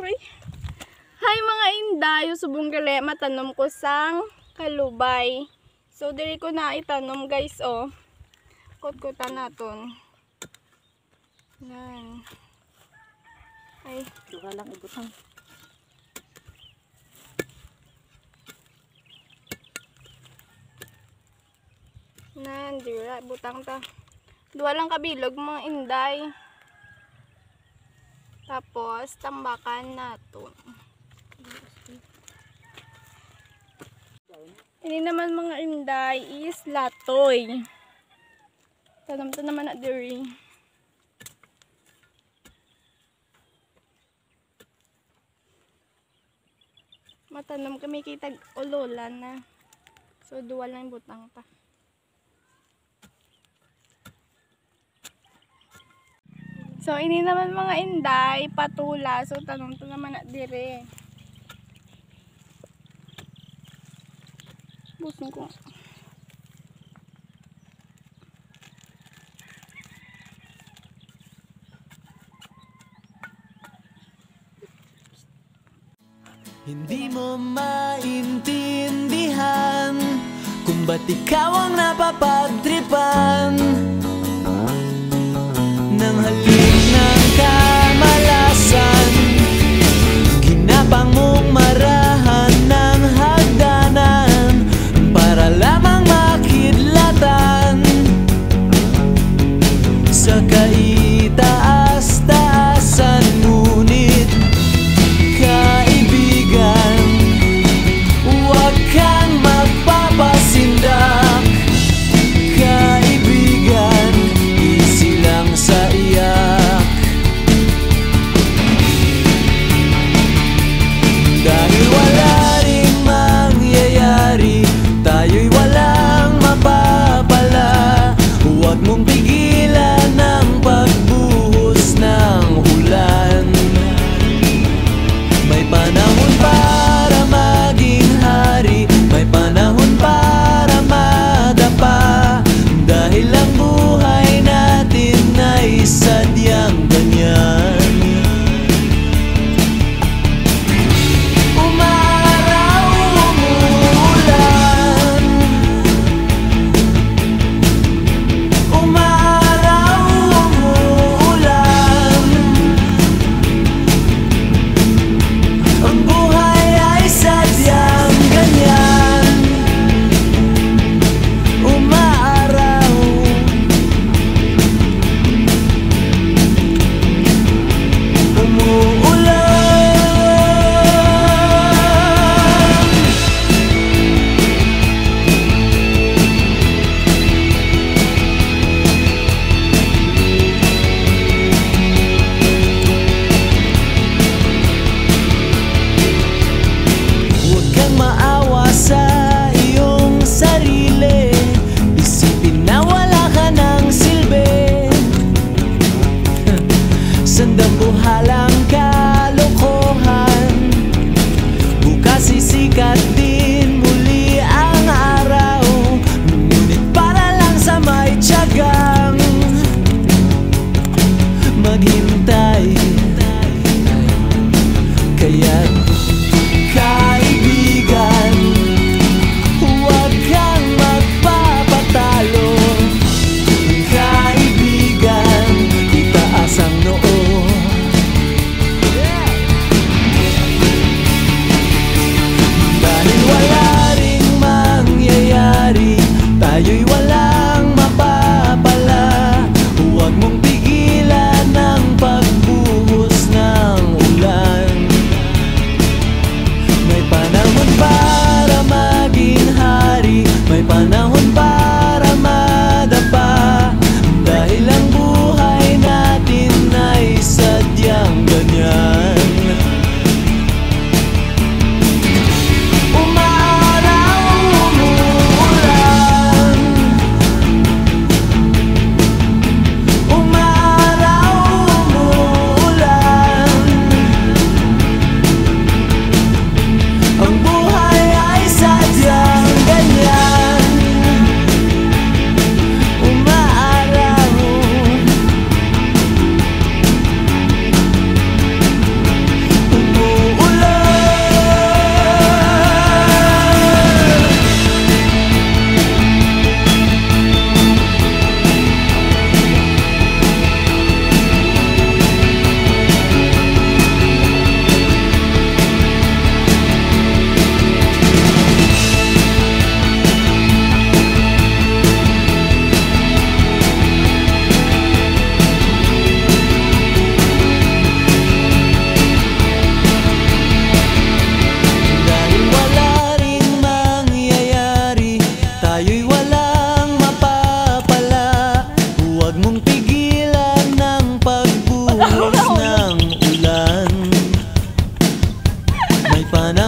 Aray. Hi mga inday, subong gali matanom ko sang kalubay. So diri ko na itanom guys oh. Kutkutan naton. Yan. Ay, Duha lang ibutang. nan dira butang ta. Duha lang kabilog mga inday. Tapos tambakan naton. Ini naman mga inday is latoy. Tanam to naman na diri. Matanam kami kitag ulolan na. So duwal lang butang pa. So ini naman mga inday patula. So tanam to naman na diri. Busin ko. Hindi mo maintindihan kung ba't ikaw ang napapagtripan ng halik ng kamalasan. Ginapang mong marahan ng hagdanan para lamang makidlatan sa kaitaas-taasan. Ngunit kaibigan, huwag kang magpapasindak. Kaibigan, easy lang sa iyak. Dahil wala ring mangyayari, tayo'y walang mapapala. Huwag mong pigilan ang pagbuhos ng ulan. May panahon para maging hari, may panahon para madapa. Dahil ang buhay natin ay sadyang ganyan. Umaraw, umuulan. Umaraw, umuulan. Ang buhay ay sadyang ganyan. Umaaraw, umuulan. Huwag kang maawa sa iyong sarili. Isipin na wala ka ng silbi. Sandambuhalang kalokohan. Bukas sisikat din muli ang araw. Ngunit para lang sa may tiyagang maghintay. Kaya't kaibigan, huwag kang magpapatalo. Kaibigan, itaas ang noo. Dahil wala ring mangyayari, tayo'y walang mapapala. Huwag mong pigilan ang pagbuhos ng ulan. panahon